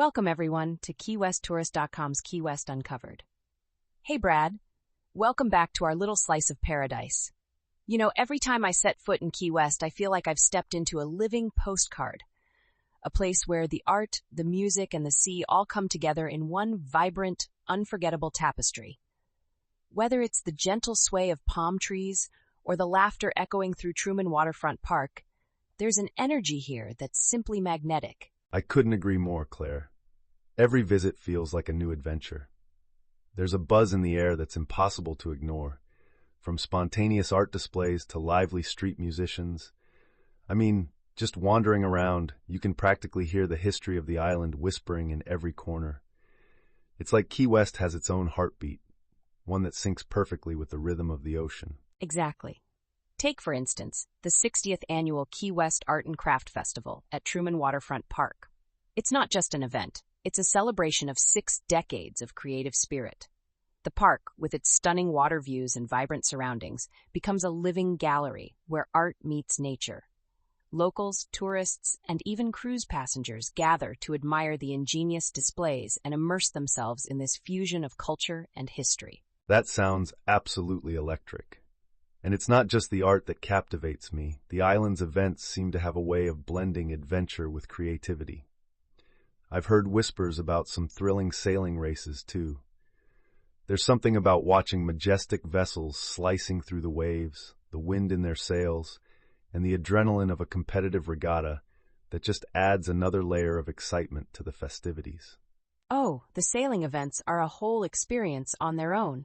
Welcome, everyone, to KeyWestTourist.com's Key West Uncovered. Hey, Brad. Welcome back to our little slice of paradise. You know, every time I set foot in Key West, I feel like I've stepped into a living postcard, a place where the art, the music, and the sea all come together in one vibrant, unforgettable tapestry. Whether it's the gentle sway of palm trees or the laughter echoing through Truman Waterfront Park, there's an energy here that's simply magnetic. I couldn't agree more, Claire. Every visit feels like a new adventure. There's a buzz in the air that's impossible to ignore, from spontaneous art displays to lively street musicians. I mean, just wandering around, you can practically hear the history of the island whispering in every corner. It's like Key West has its own heartbeat, one that syncs perfectly with the rhythm of the ocean. Exactly. Take, for instance, the 60th annual Key West Art and Craft Festival at Truman Waterfront Park. It's not just an event, it's a celebration of 6 decades of creative spirit. The park, with its stunning water views and vibrant surroundings, becomes a living gallery where art meets nature. Locals, tourists, and even cruise passengers gather to admire the ingenious displays and immerse themselves in this fusion of culture and history. That sounds absolutely electric. And it's not just the art that captivates me. The island's events seem to have a way of blending adventure with creativity. I've heard whispers about some thrilling sailing races, too. There's something about watching majestic vessels slicing through the waves, the wind in their sails, and the adrenaline of a competitive regatta that just adds another layer of excitement to the festivities. Oh, the sailing events are a whole experience on their own.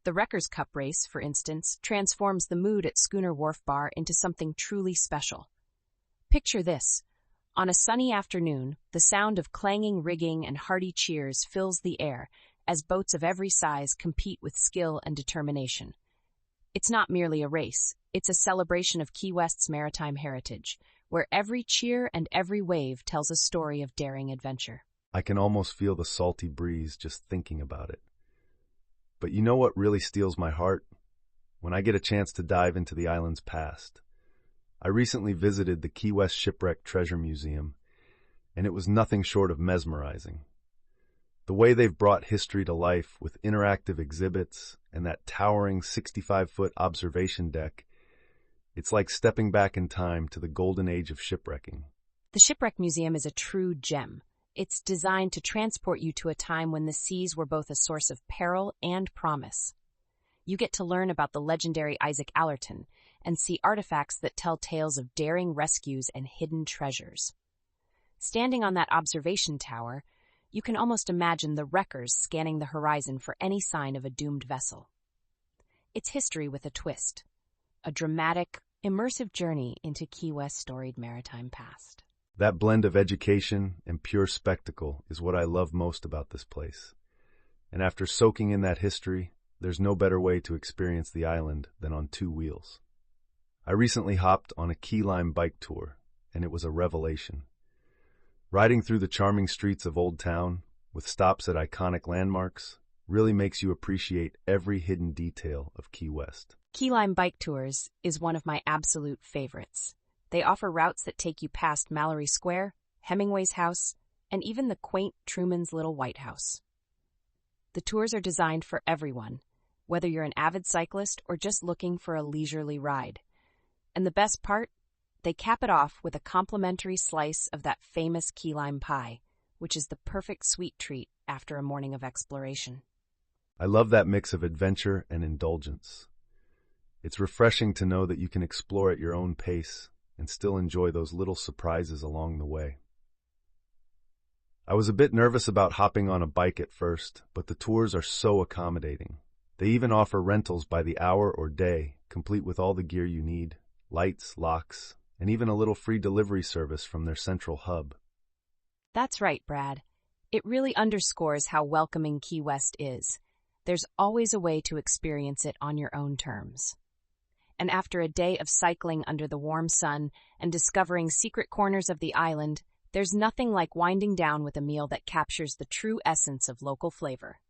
The Wreckers Cup race, for instance, transforms the mood at Schooner Wharf Bar into something truly special. Picture this. On a sunny afternoon, the sound of clanging rigging and hearty cheers fills the air as boats of every size compete with skill and determination. It's not merely a race, it's a celebration of Key West's maritime heritage, where every cheer and every wave tells a story of daring adventure. I can almost feel the salty breeze just thinking about it. But you know what really steals my heart? When I get a chance to dive into the island's past. I recently visited the Key West Shipwreck Treasure Museum, and it was nothing short of mesmerizing. The way they've brought history to life with interactive exhibits and that towering 65-foot observation deck, it's like stepping back in time to the golden age of shipwrecking. The Shipwreck Museum is a true gem. It's designed to transport you to a time when the seas were both a source of peril and promise. You get to learn about the legendary Isaac Allerton and see artifacts that tell tales of daring rescues and hidden treasures. Standing on that observation tower, you can almost imagine the wreckers scanning the horizon for any sign of a doomed vessel. It's history with a twist, a dramatic, immersive journey into Key West's storied maritime past. That blend of education and pure spectacle is what I love most about this place. And after soaking in that history, there's no better way to experience the island than on 2 wheels. I recently hopped on a key lime bike tour, and it was a revelation. Riding through the charming streets of Old Town, with stops at iconic landmarks, really makes you appreciate every hidden detail of Key West. Key lime bike tours is one of my absolute favorites. They offer routes that take you past Mallory Square, Hemingway's house, and even the quaint Truman's Little White House. The tours are designed for everyone, whether you're an avid cyclist or just looking for a leisurely ride. And the best part? They cap it off with a complimentary slice of that famous key lime pie, which is the perfect sweet treat after a morning of exploration. I love that mix of adventure and indulgence. It's refreshing to know that you can explore at your own pace and still enjoy those little surprises along the way. I was a bit nervous about hopping on a bike at first, but the tours are so accommodating. They even offer rentals by the hour or day, complete with all the gear you need, lights, locks, and even a little free delivery service from their central hub. That's right, Brad. It really underscores how welcoming Key West is. There's always a way to experience it on your own terms. And after a day of cycling under the warm sun and discovering secret corners of the island, there's nothing like winding down with a meal that captures the true essence of local flavor.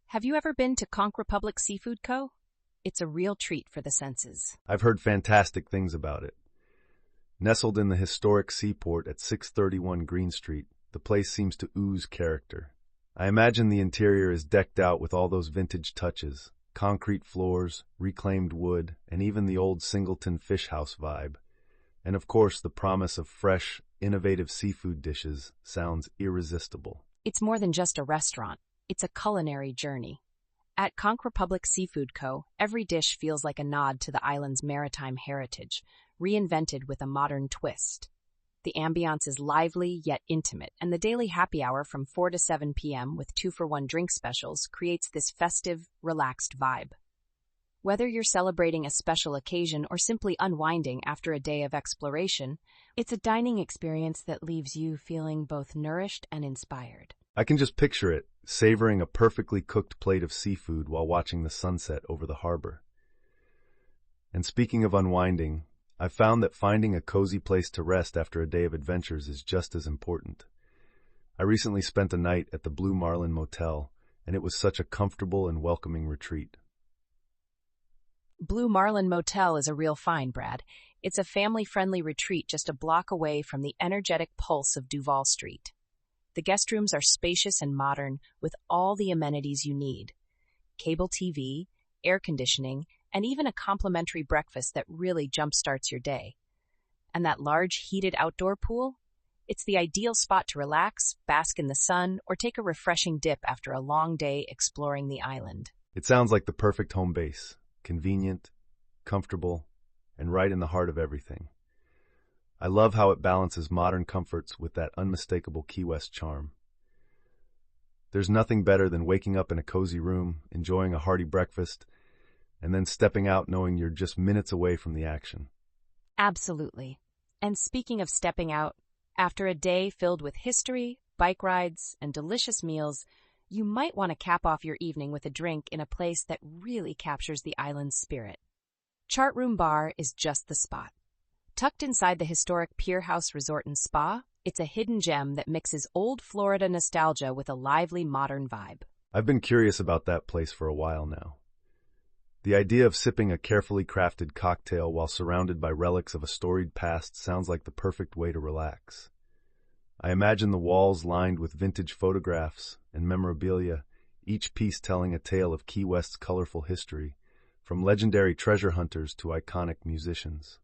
Have you ever been to Konk Republic Seafood Co? It's a real treat for the senses. I've heard fantastic things about it. Nestled in the historic seaport at 631 Green Street, the place seems to ooze character. I imagine the interior is decked out with all those vintage touches, concrete floors, reclaimed wood, and even the old Singleton fish house vibe. And of course, the promise of fresh, innovative seafood dishes sounds irresistible. It's more than just a restaurant. It's a culinary journey. At Konk Republic Seafood Co., every dish feels like a nod to the island's maritime heritage, reinvented with a modern twist. The ambiance is lively yet intimate, and the daily happy hour from 4 to 7 p.m. with 2-for-1 drink specials creates this festive, relaxed vibe. Whether you're celebrating a special occasion or simply unwinding after a day of exploration, it's a dining experience that leaves you feeling both nourished and inspired. I can just picture it, savoring a perfectly cooked plate of seafood while watching the sunset over the harbor. And speaking of unwinding, I've found that finding a cozy place to rest after a day of adventures is just as important. I recently spent a night at the Blue Marlin Motel, and it was such a comfortable and welcoming retreat. Blue Marlin Motel is a real find, Brad. It's a family-friendly retreat just a block away from the energetic pulse of Duval Street. The guest rooms are spacious and modern with all the amenities you need. Cable TV, air conditioning, and even a complimentary breakfast that really jumpstarts your day. And that large heated outdoor pool? It's the ideal spot to relax, bask in the sun, or take a refreshing dip after a long day exploring the island. It sounds like the perfect home base, convenient, comfortable, and right in the heart of everything. I love how it balances modern comforts with that unmistakable Key West charm. There's nothing better than waking up in a cozy room, enjoying a hearty breakfast, and then stepping out knowing you're just minutes away from the action. Absolutely. And speaking of stepping out, after a day filled with history, bike rides, and delicious meals, you might want to cap off your evening with a drink in a place that really captures the island's spirit. Chart Room Bar is just the spot. Tucked inside the historic Pier House Resort and Spa, it's a hidden gem that mixes old Florida nostalgia with a lively modern vibe. I've been curious about that place for a while now. The idea of sipping a carefully crafted cocktail while surrounded by relics of a storied past sounds like the perfect way to relax. I imagine the walls lined with vintage photographs and memorabilia, each piece telling a tale of Key West's colorful history, from legendary treasure hunters to iconic musicians.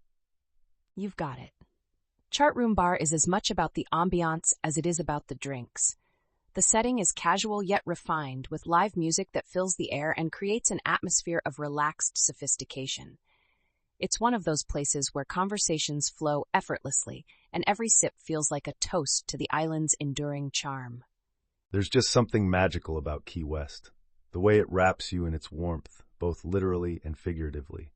You've got it. Chart Room Bar is as much about the ambiance as it is about the drinks. The setting is casual yet refined, with live music that fills the air and creates an atmosphere of relaxed sophistication. It's one of those places where conversations flow effortlessly, and every sip feels like a toast to the island's enduring charm. There's just something magical about Key West, the way it wraps you in its warmth, both literally and figuratively.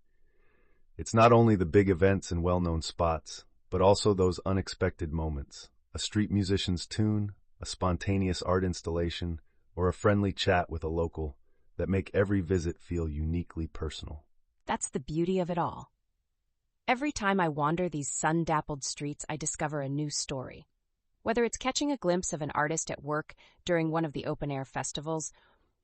It's not only the big events and well-known spots, but also those unexpected moments, a street musician's tune, a spontaneous art installation, or a friendly chat with a local that make every visit feel uniquely personal. That's the beauty of it all. Every time I wander these sun-dappled streets, I discover a new story. Whether it's catching a glimpse of an artist at work during one of the open-air festivals,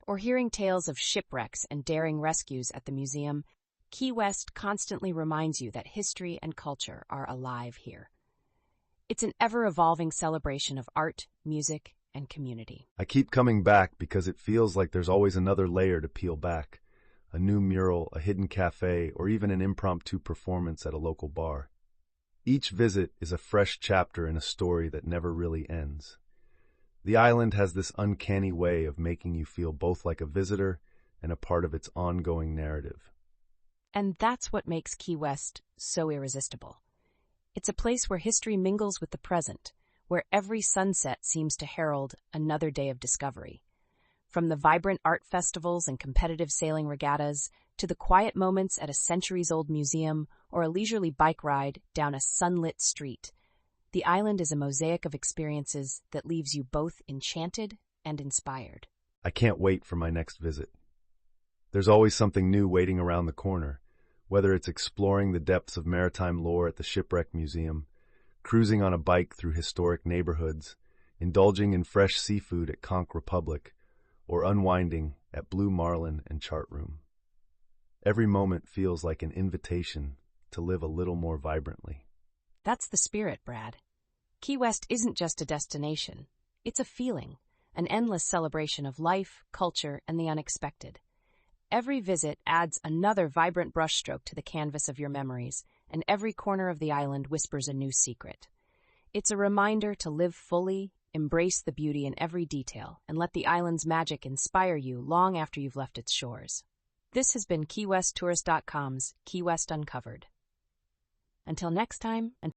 or hearing tales of shipwrecks and daring rescues at the museum, Key West constantly reminds you that history and culture are alive here. It's an ever-evolving celebration of art, music, and community. I keep coming back because it feels like there's always another layer to peel back. A new mural, a hidden cafe, or even an impromptu performance at a local bar. Each visit is a fresh chapter in a story that never really ends. The island has this uncanny way of making you feel both like a visitor and a part of its ongoing narrative. And that's what makes Key West so irresistible. It's a place where history mingles with the present, where every sunset seems to herald another day of discovery. From the vibrant art festivals and competitive sailing regattas, to the quiet moments at a centuries-old museum or a leisurely bike ride down a sunlit street, the island is a mosaic of experiences that leaves you both enchanted and inspired. I can't wait for my next visit. There's always something new waiting around the corner, whether it's exploring the depths of maritime lore at the Shipwreck Museum, cruising on a bike through historic neighborhoods, indulging in fresh seafood at Konk Republic, or unwinding at Blue Marlin and Chart Room. Every moment feels like an invitation to live a little more vibrantly. That's the spirit, Brad. Key West isn't just a destination. It's a feeling, an endless celebration of life, culture, and the unexpected. Every visit adds another vibrant brushstroke to the canvas of your memories, and every corner of the island whispers a new secret. It's a reminder to live fully, embrace the beauty in every detail, and let the island's magic inspire you long after you've left its shores. This has been KeyWestTourist.com's Key West Uncovered. Until next time,